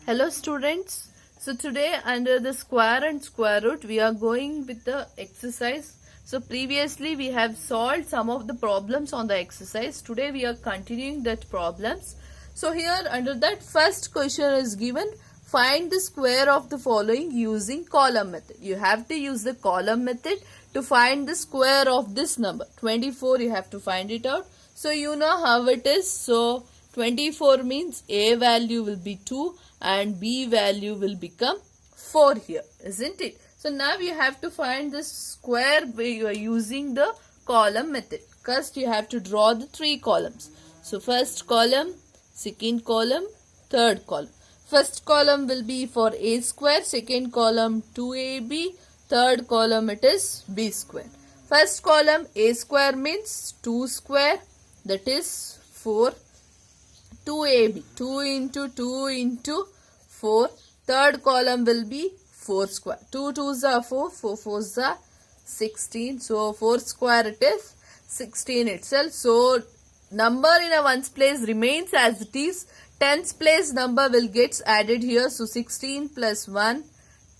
Hello students. So today under the square and square root we are going with the exercise. So previously we have solved some of the problems on the exercise. Today we are continuing that problems. So here under that first question is given, find the square of the following using column method. You have to use the column method to find the square of this number. 24 you have to find it out. So you know how it is. So 24 means A value will be 2 and B value will become 4 here, isn't it? So now you have to find the square where you are using the column method. First you have to draw the three columns. So first column, second column, third column. First column will be for A square, second column 2AB, third column it is B square. First column A square means 2 square, that is 4. 2AB, 2 into 4. Third column will be 4 square. 2 2s are 4, 4 4s are 16. So 4 square it is 16 itself. So number in a ones place remains as it is. Tens place number will get added here. So 16 plus 1,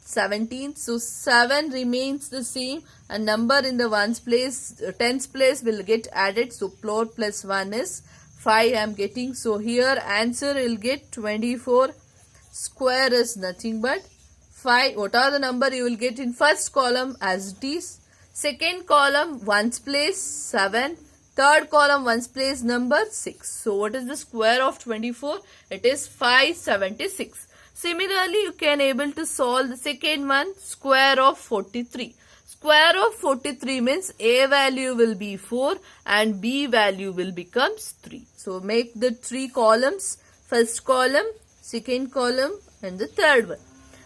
17. So 7 remains the same. And number in the ones place, tens place will get added. So 4 plus 1 is 5 I am getting. So here answer will get 24. Square is nothing but 5. What are the number you will get in first column as it is? Second column ones place 7. Third column ones place number 6. So what is the square of 24? It is 576. Similarly you can able to solve the second one, square of 43. Square of 43 means A value will be 4 and B value will becomes 3. So make the three columns, first column, second column and the third one.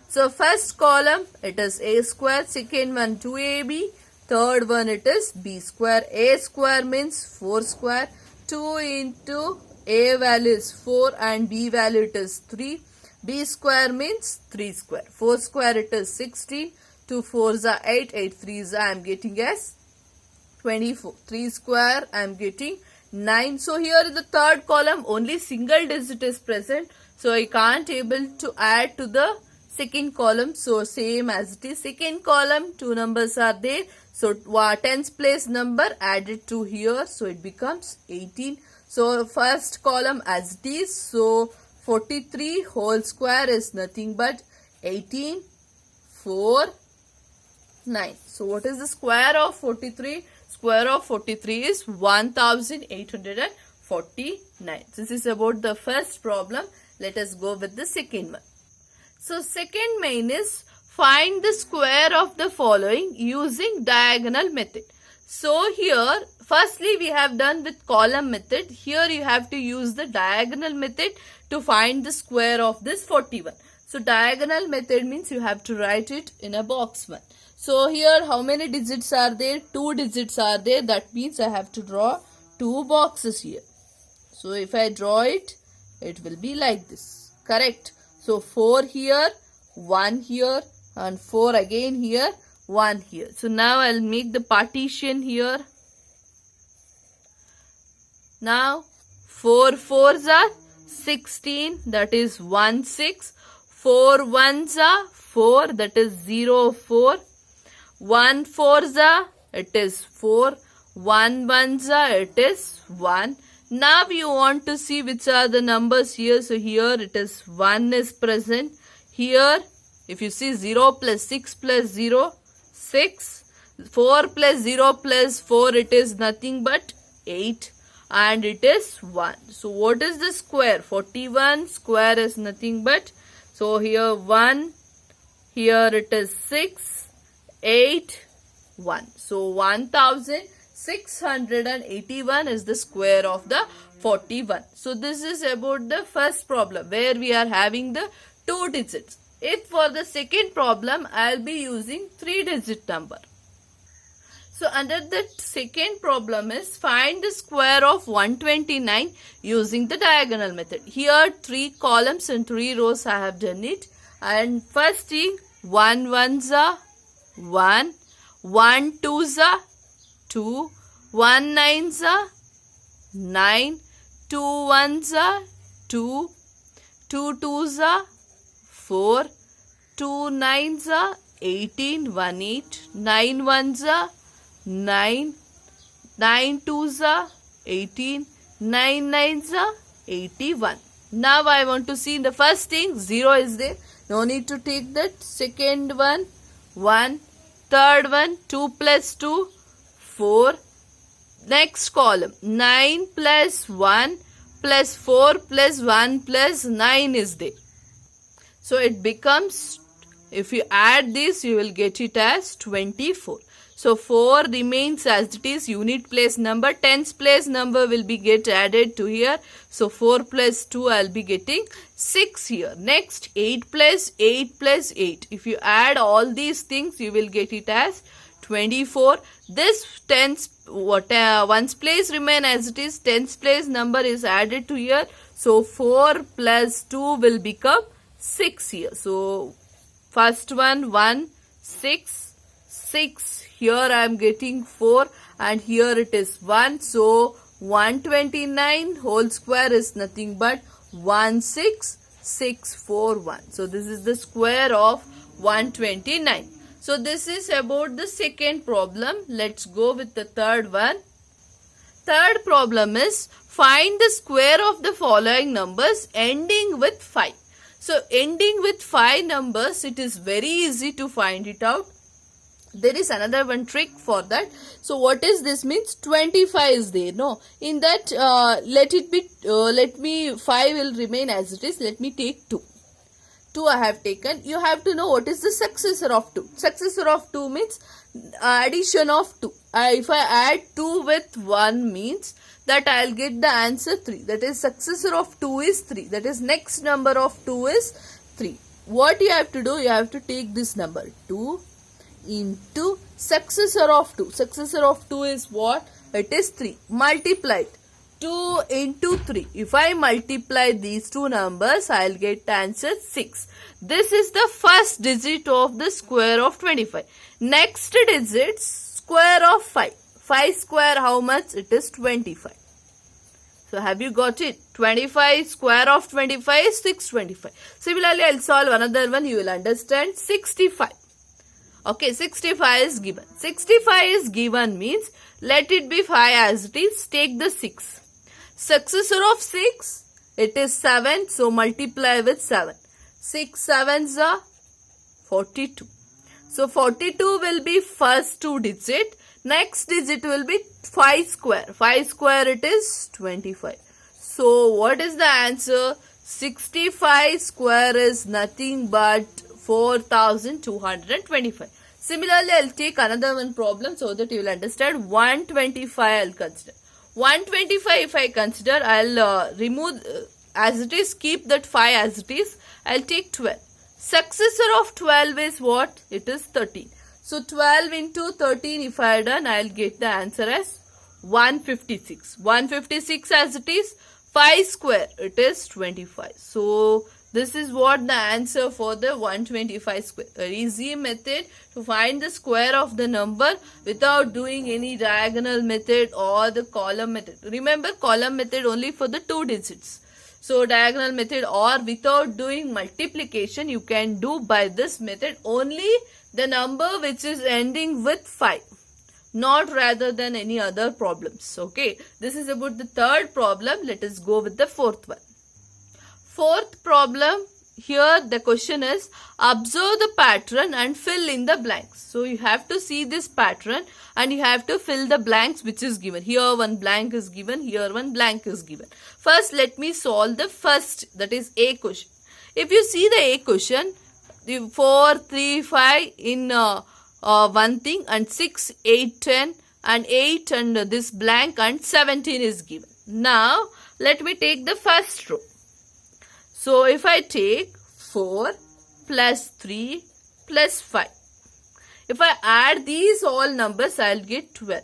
So first column it is A square, second one 2AB, third one it is B square. A square means 4 square, 2 into A value is 4 and B value it is 3. B square means 3 square. 4 square it is 16. 2 4s are 8, 8 3s I am getting as 24. 3 square I am getting 9. So here in the third column only single digit is present. So I can't able to add to the second column. So same as it is. Second column 2 numbers are there. So tens place number added to here. So it becomes 18. So first column as it is. So 43 whole square is nothing but 18, 4, 9. So what is the square of 43? Square of 43 is 1849. This is about the first problem. Let us go with the second one. So second main is find the square of the following using diagonal method. So here firstly we have done with column method. Here you have to use the diagonal method to find the square of this 41. So diagonal method means you have to write it in a box one. So here how many digits are there? 2 digits are there. That means I have to draw 2 boxes here. So if I draw it, it will be like this. Correct. So 4 here, 1 here and 4 again here, 1 here. So now I'll make the partition here. Now 4 4s are 16, that is 1 6. 4 1s are 4, that is 0 4. 1 4s are, it is 4. 1 1s are, it is 1. Now you want to see which are the numbers here. So here it is 1 is present. Here if you see 0 plus 6 plus 0, 6. 4 plus 0 plus 4 it is nothing but 8. And it is 1. So what is the square? 41 square is nothing but. So here 1. Here it is 6. 8, 1. So 1681 is the square of the 41. So this is about the first problem where we are having the 2 digits. If for the second problem I will be using 3 digit number. So under the second problem is find the square of 129 using the diagonal method. Here 3 columns and 3 rows I have done it. And first thing 1 1s are 1, 1 2s are 2, 1 9s are 9, 2 1s are 2, 2 2s are 4, 2 9s are 18, 1 8, 9 1s are 9, 9 2s are 18, 9 9s are 81. Now I want to see the first thing, 0 is there. No need to take that. Second one, 1. Third one, 2 plus 2, 4. Next column, 9 plus 1 plus 4 plus 1 plus 9 is there. So it becomes, if you add this, you will get it as 24. So 4 remains as it is, unit place number, tens place number will be get added to here. So 4 plus 2 I'll be getting 6 here. Next 8 plus 8 plus 8. If you add all these things, you will get it as 24. This tens, ones place remain as it is, tens place number is added to here. So 4 plus 2 will become 6 here. So first one, 1, 6, 6. Here I am getting 4 and here it is 1. So 129 whole square is nothing but 16641. So this is the square of 129. So this is about the second problem. Let's go with the third one. Third problem is find the square of the following numbers ending with 5. So ending with 5 numbers, it is very easy to find it out. There is another one trick for that. So what is this means? 25 is there. No, in that let me 5 will remain as it is. Let me take 2. 2 I have taken. You have to know what is the successor of 2. Successor of 2 means addition of 2. If I add 2 with 1 means that I will get the answer 3. That is successor of 2 is 3. That is next number of 2 is 3. What you have to do? You have to take this number 2 into successor of 2. Successor of 2 is what? It is 3. Multiplied. 2 into 3. If I multiply these two numbers, I will get answer 6. This is the first digit of the square of 25. Next digit, square of 5. 5 square how much? It is 25. So have you got it? 25 square of 25 is 625. Similarly, I will solve another one. You will understand 65. Okay, 65 is given. 65 is given means let it be 5 as it is. Take the 6. Successor of 6, it is 7. So multiply with 7. 6 7s are 42. So 42 will be first two digit. Next digit will be 5 square. 5 square it is 25. So what is the answer? 65 square is nothing but 4225. Similarly, I will take another one problem so that you will understand. 125 I will consider. 125 if I consider, I will remove as it is, keep that 5 as it is. I will take 12. Successor of 12 is what? It is 13. So 12 into 13 if I done, I will get the answer as 156. 156 as it is. 5 square, it is 25. So this is what the answer for the 125 square. A easy method to find the square of the number without doing any diagonal method or the column method. Remember, column method only for the 2 digits. So diagonal method or without doing multiplication, you can do by this method only the number which is ending with 5. Not rather than any other problems. Okay, this is about the third problem. Let us go with the fourth one. Fourth problem, here the question is observe the pattern and fill in the blanks. So you have to see this pattern and you have to fill the blanks which is given. Here one blank is given, here one blank is given. First let me solve the first, that is A question. If you see the A question, 4, 3, 5 in one thing and 6, 8, 10 and 8 and this blank and 17 is given. Now let me take the first row. So if I take 4 plus 3 plus 5. If I add these all numbers, I will get 12.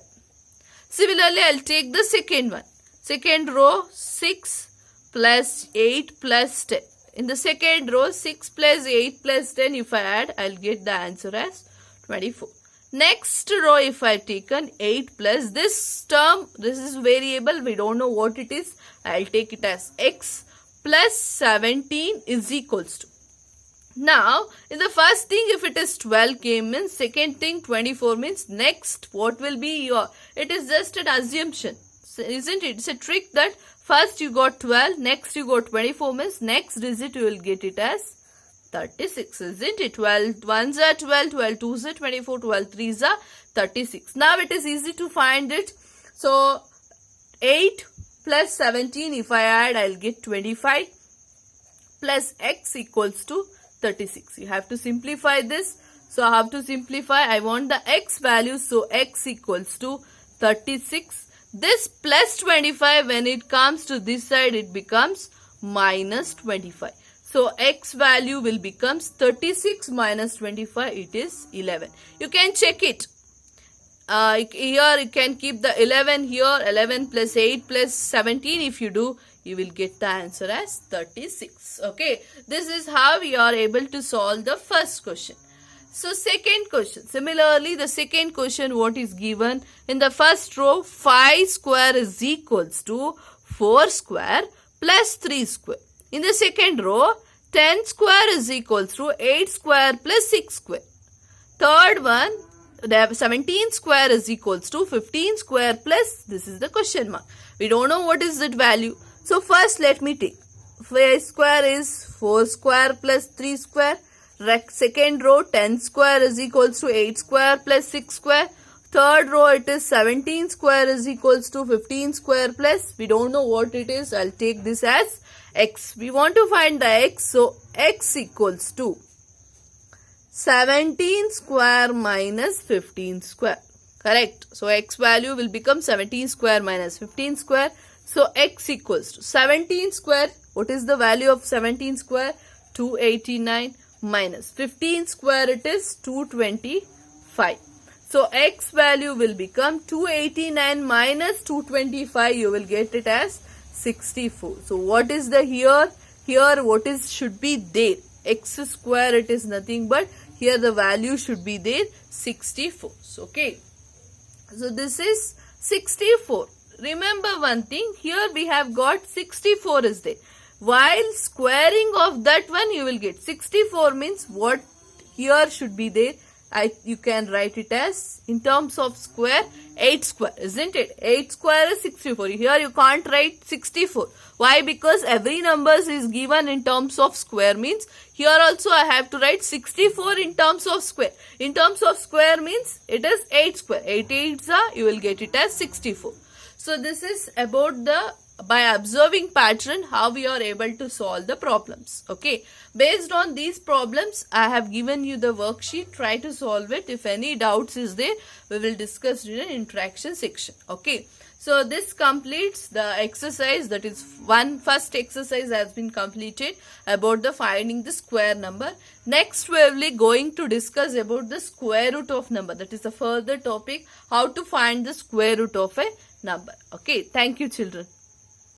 Similarly, I will take the second one. Second row, 6 plus 8 plus 10. In the second row, 6 plus 8 plus 10, if I add, I will get the answer as 24. Next row, if I taken 8 plus this term, this is variable, we don't know what it is. I will take it as x plus 17 is equals to. Now, in the first thing, if it is 12 came means, second thing 24 means, next what will be your, it is just an assumption, isn't it? It's a trick that first you got 12, next you got 24 means, next digit you will get it as 36, isn't it? 12 ones are 12, 12 twos are 24, 12 threes are 36. Now it is easy to find it. So 8 plus 17, if I add, I'll get 25 plus x equals to 36. You have to simplify this. So I have to simplify. I want the x value. So x equals to 36. This plus 25, when it comes to this side, it becomes minus 25. So x value will becomes 36 minus 25. It is 11. You can check it. Here you can keep the 11 here. 11 plus 8 plus 17. If you do, you will get the answer as 36. Okay. This is how we are able to solve the first question. So second question. Similarly, the second question, what is given in the first row, 5 square is equals to 4 square plus 3 square. In the second row, 10 square is equals to 8 square plus 6 square. Third one, 17 square is equals to 15 square plus, this is the question mark. We don't know what is that value. So first let me take 5 square is 4 square plus 3 square. Second row, 10 square is equals to 8 square plus 6 square. Third row, it is 17 square is equals to 15 square plus, we don't know what it is. I'll take this as x. We want to find the x. So x equals to 17 square minus 15 square. Correct. So x value will become 17 square minus 15 square. So x equals to 17 square. What is the value of 17 square? 289 minus 15 square, it is 225. So x value will become 289 minus 225. You will get it as 64. So what is the here? Here what is should be there? X square, it is nothing but here the value should be there 64. Okay. So this is 64. Remember one thing, here we have got 64 is there. While squaring of that one, you will get 64 means what here should be there. You can write it as in terms of square 8 square, isn't it? 8 square is 64. Here you can't write 64. Why? Because every number is given in terms of square means here also I have to write 64 in terms of square. In terms of square means it is 8 square. 8 8s are, you will get it as 64. So this is about the, by observing pattern, how we are able to solve the problems. Okay. Based on these problems, I have given you the worksheet. Try to solve it. If any doubts is there, we will discuss in an interaction section. Okay. So this completes the exercise. That is first exercise has been completed about the finding the square number. Next we will be going to discuss about the square root of number. That is a further topic, how to find the square root of a number. Okay. Thank you, children.